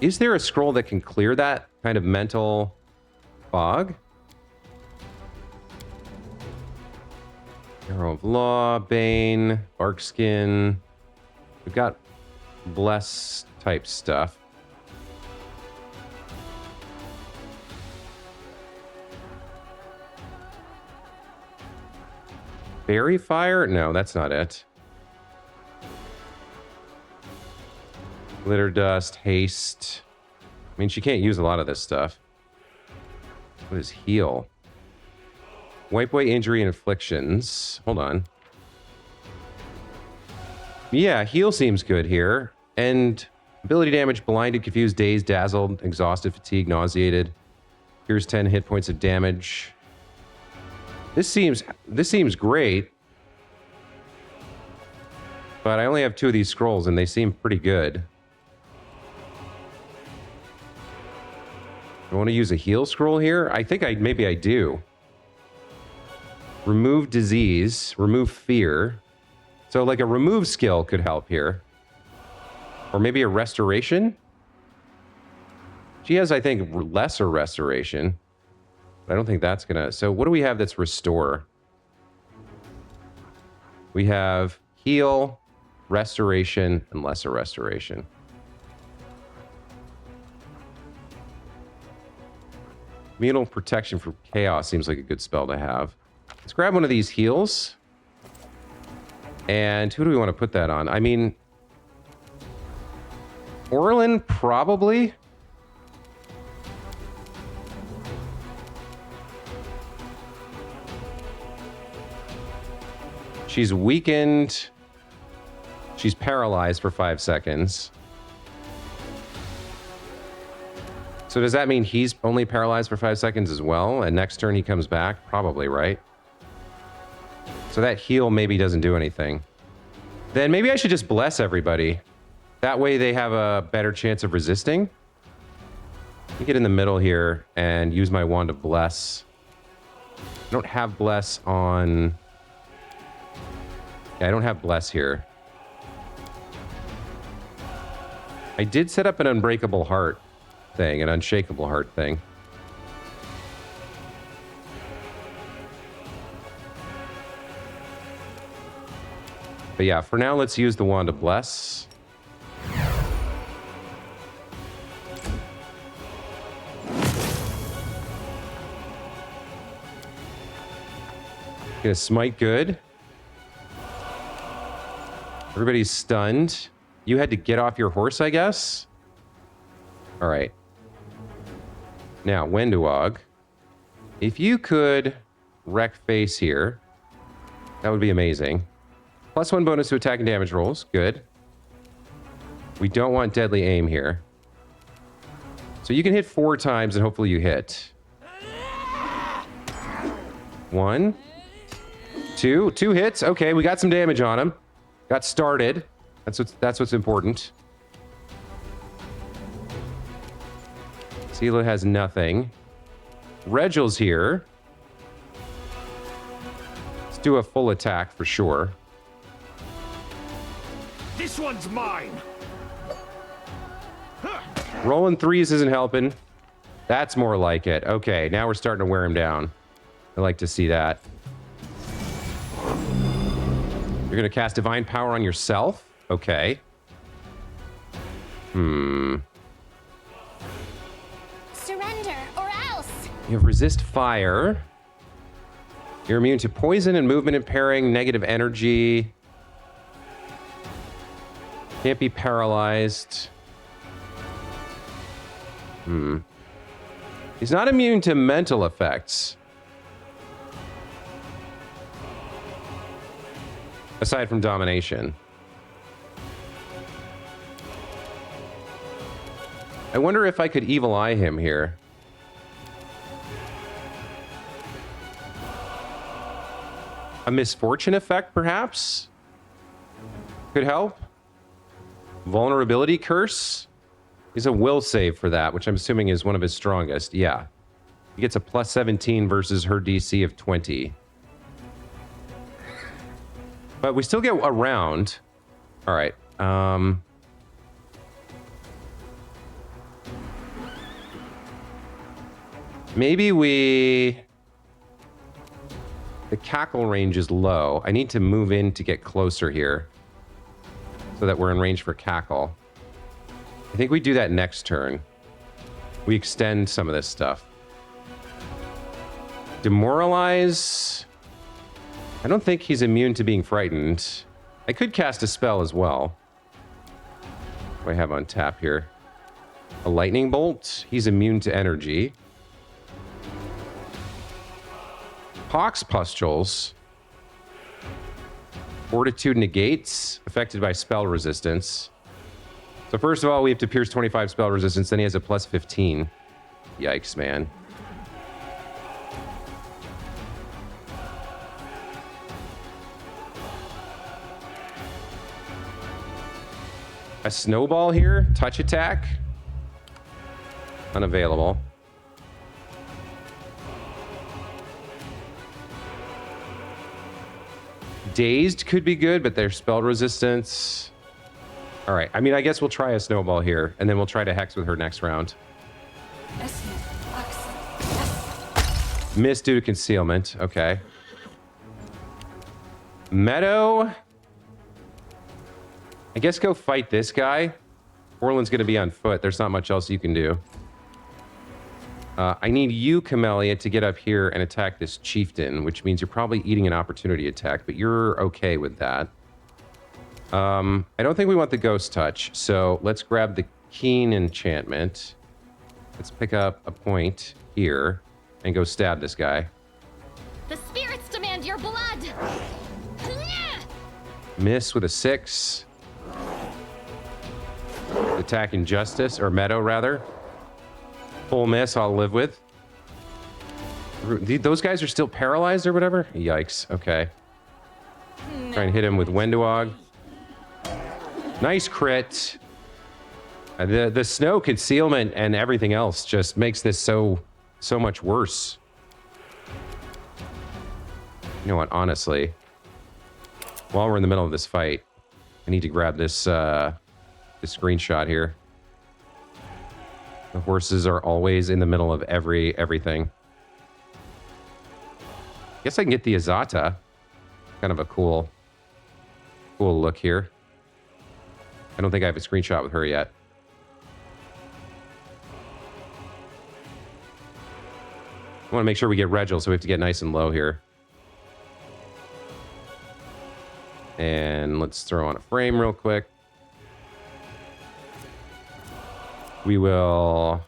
Is there a scroll that can clear that kind of mental fog? Arrow of Law, Bane, Barkskin. We've got Bless type stuff. Fairy Fire? No, that's not it. Glitter Dust, Haste. I mean, she can't use a lot of this stuff. What is Heal? Wipe away injury and afflictions. Hold on. Yeah, Heal seems good here. And ability damage, blinded, confused, dazed, dazzled, exhausted, fatigued, nauseated. Here's 10 hit points of damage. This seems great. But I only have 2 of these scrolls and they seem pretty good. I want to use a heal scroll here. I think maybe I do. Remove disease, remove fear. So like a remove skill could help here. Or maybe a restoration. She has, I think, lesser restoration. But I don't think that's gonna... So what do we have that's restore? We have heal, restoration, and lesser restoration. Communal protection from chaos seems like a good spell to have. Let's grab one of these heals. And who do we want to put that on? I mean, Orlan, probably. She's weakened. She's paralyzed for 5 seconds. So does that mean he's only paralyzed for 5 seconds as well? And next turn he comes back? Probably, right? So that heal maybe doesn't do anything. Then maybe I should just bless everybody. That way they have a better chance of resisting. Let me get in the middle here and use my Wand of Bless. I don't have Bless on... Yeah, I don't have Bless here. I did set up an Unbreakable Heart thing, an Unshakable Heart thing. But yeah, for now, let's use the Wand of Bless. Gonna smite good. Everybody's stunned. You had to get off your horse, I guess? All right. Now, Wenduog, if you could wreck face here, that would be amazing. +1 bonus to attack and damage rolls. Good. We don't want deadly aim here. So you can hit 4 times and hopefully you hit. 1, 2. 2 hits. Okay, we got some damage on him. Got started. That's what's important. Sela has nothing. Regel's here. Let's do a full attack for sure. This one's mine. Rolling 3s isn't helping. That's more like it. Okay, now we're starting to wear him down. I like to see that. You're going to cast Divine Power on yourself? Okay. Surrender or else. You have Resist Fire. You're immune to poison and movement impairing, negative energy. Can't be paralyzed. He's not immune to mental effects. Aside from domination. I wonder if I could Evil Eye him here. A misfortune effect, perhaps? Could help. Vulnerability curse. He's a will save for that, which I'm assuming is one of his strongest. Yeah. He gets a plus 17 versus her DC of 20. But we still get a round. All right. Maybe we... The cackle range is low. I need to move in to get closer here so that we're in range for cackle. I think we do that next turn. We extend some of this stuff. Demoralize. I don't think he's immune to being frightened. I could cast a spell as well. What do I have on tap here? A lightning bolt. He's immune to energy. Pox pustules. Fortitude negates. Affected by spell resistance. So first of all, we have to pierce 25 spell resistance. Then he has a plus 15. Yikes, man. A snowball here. Touch attack. Unavailable. Dazed could be good, but there's spell resistance. All right. I mean, I guess we'll try a snowball here, and then we'll try to hex with her next round. Miss due to concealment. Okay. Meadow. I guess go fight this guy. Orlan's going to be on foot. There's not much else you can do. I need you, Camellia, to get up here and attack this chieftain, which means you're probably eating an opportunity attack, but you're okay with that. I don't think we want the ghost touch, so let's grab the keen enchantment. Let's pick up a point here and go stab this guy. The spirits demand your blood. Miss with a 6. Attack injustice, or meadow rather. Full miss, I'll live with. Those guys are still paralyzed or whatever? Yikes, okay. Try and hit him with Wenduog. Nice crit. The snow concealment and everything else just makes this so much worse. You know what, honestly, while we're in the middle of this fight, I need to grab this, this screenshot here. The horses are always in the middle of everything. Guess I can get the Azata. Kind of a cool look here. I don't think I have a screenshot with her yet. I want to make sure we get Regil, so we have to get nice and low here. And let's throw on a frame real quick. We will...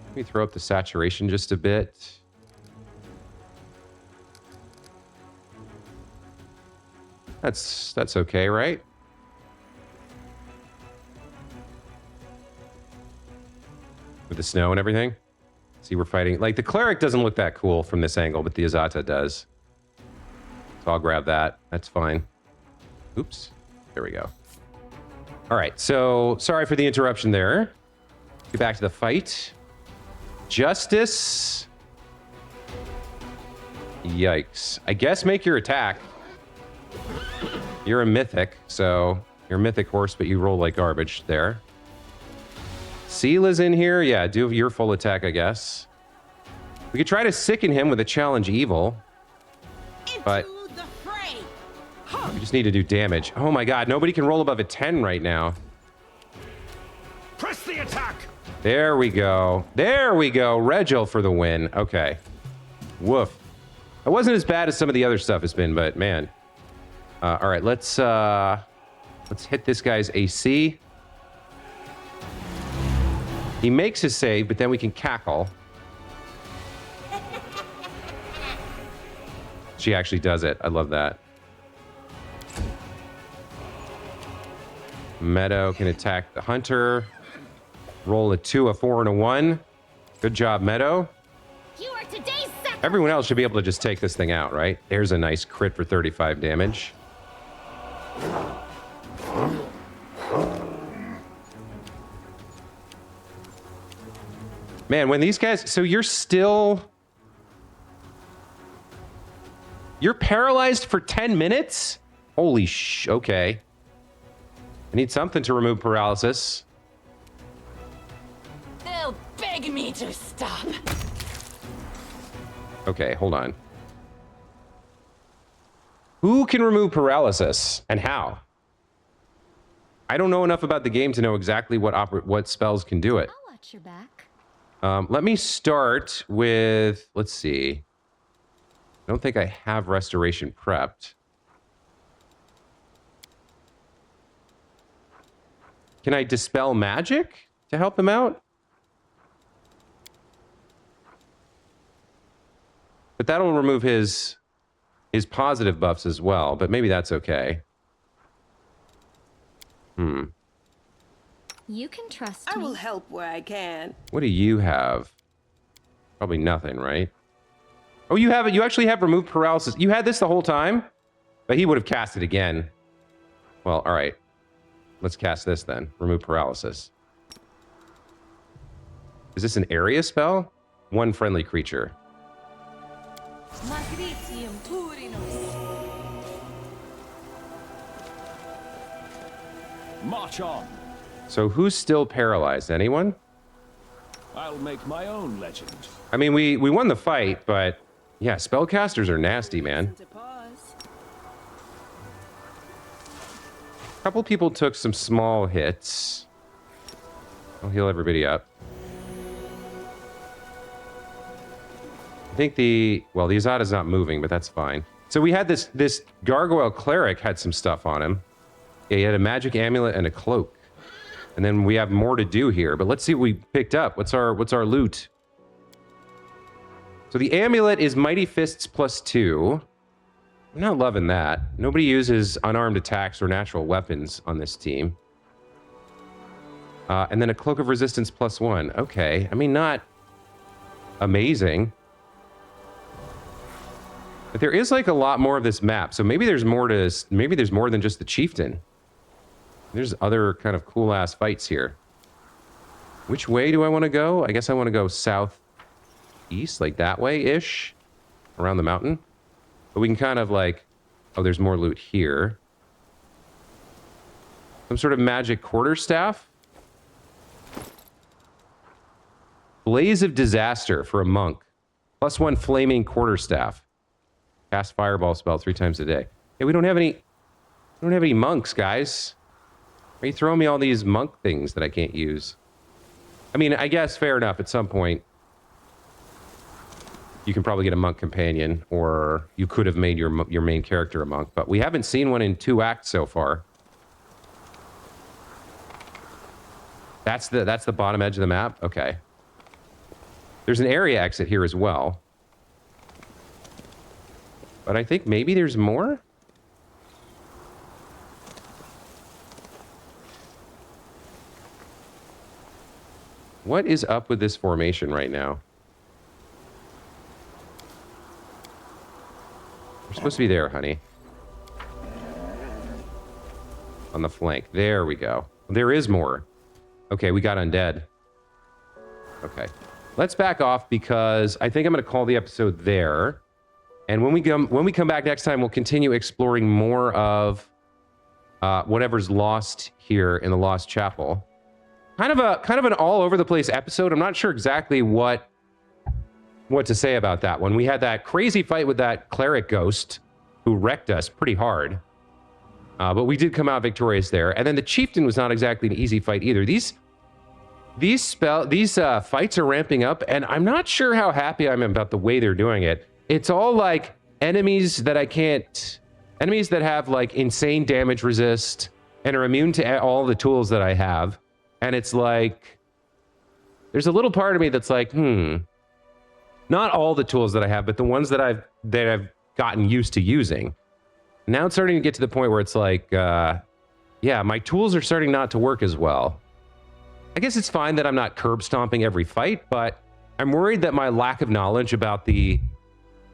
Let me throw up the saturation just a bit. That's okay, right? With the snow and everything. See, we're fighting. Like, the cleric doesn't look that cool from this angle, but the Azata does. So I'll grab that. That's fine. Oops. There we go. All right, so sorry for the interruption there. Get back to the fight. Justice. Yikes. I guess make your attack. You're a mythic, so you're a mythic horse, but you roll like garbage there. Seela's in here. Yeah, do your full attack, I guess. We could try to sicken him with a challenge evil. But we just need to do damage. Oh my god, nobody can roll above a 10 right now. Press the attack. There we go. There we go. Regil for the win. Okay. Woof. It wasn't as bad as some of the other stuff has been, but man. All right, let's hit this guy's AC. He makes his save, but then we can cackle. She actually does it. I love that. Meadow can attack the hunter. Roll a 2, a 4, and a 1. Good job, Meadow. You are today's Everyone else should be able to just take this thing out, right? There's a nice crit for 35 damage. Man, when these guys... So you're still... You're paralyzed for 10 minutes? Holy sh... Okay. I need something to remove paralysis. They'll beg me to stop. Okay, hold on. Who can remove paralysis and how? I don't know enough about the game to know exactly what spells can do it. I'll watch your back. Let me start with, let's see. I don't think I have restoration prepped. Can I dispel magic to help him out? But that'll remove his positive buffs as well, but maybe that's okay. You can trust I me. will help where I can. What do you have? Probably nothing, right? Oh, you have it. You actually have removed paralysis. You had this the whole time? But he would have cast it again. Well, all right. Let's cast this then. Remove paralysis. Is this an area spell? One friendly creature. March on. So who's still paralyzed? Anyone? I'll make my own legend. I mean, we won the fight, but yeah, spellcasters are nasty, man. To pause. A couple people took some small hits. I'll heal everybody up. I think the Azada's not moving, but that's fine. So we had this gargoyle cleric had some stuff on him. Yeah, he had a magic amulet and a cloak. And then we have more to do here, but let's see what we picked up. What's our loot? So the amulet is Mighty Fists +2. I'm not loving that. Nobody uses unarmed attacks or natural weapons on this team. And then a Cloak of Resistance +1. Okay, I mean, not amazing. But there is like a lot more of this map, so maybe there's more than just the chieftain. There's other kind of cool ass fights here. Which way do I want to go? I guess I want to go southeast, like that way-ish, around the mountain. But we can kind of like, oh, there's more loot here. Some sort of magic quarterstaff. Blaze of Disaster for a monk. +1 flaming quarterstaff. Cast fireball spell 3 times a day. Hey, we don't have any monks, guys. Why are you throwing me all these monk things that I can't use? I mean, I guess fair enough. At some point, you can probably get a monk companion, or you could have made your main character a monk, but we haven't seen one in 2 acts so far. That's the bottom edge of the map? Okay. There's an area exit here as well. But I think maybe there's more? What is up with this formation right now? We're supposed to be there, honey. On the flank. There we go. There is more. Okay, we got undead. Okay. Let's back off because I think I'm going to call the episode there. And when we come back next time, we'll continue exploring more of whatever's lost here in the Lost Chapel. Kind of an all over the place episode. I'm not sure exactly what to say about that one. We had that crazy fight with that cleric ghost who wrecked us pretty hard. But we did come out victorious there. And then the chieftain was not exactly an easy fight either. These fights are ramping up, and I'm not sure how happy I am about the way they're doing it. It's all like enemies that have like insane damage resist and are immune to all the tools that I have. And it's like, there's a little part of me that's like, not all the tools that I have, but the ones that I've gotten used to using. Now it's starting to get to the point where it's like, yeah, my tools are starting not to work as well. I guess it's fine that I'm not curb stomping every fight, but I'm worried that my lack of knowledge about the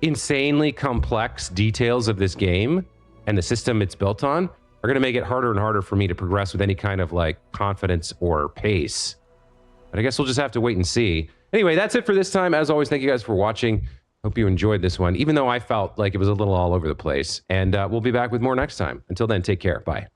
insanely complex details of this game and the system it's built on are going to make it harder and harder for me to progress with any kind of like confidence or pace. But I guess we'll just have to wait and see. Anyway, that's it for this time. As always, thank you guys for watching. Hope you enjoyed this one, even though I felt like it was a little all over the place. And we'll be back with more next time. Until then, take care. Bye.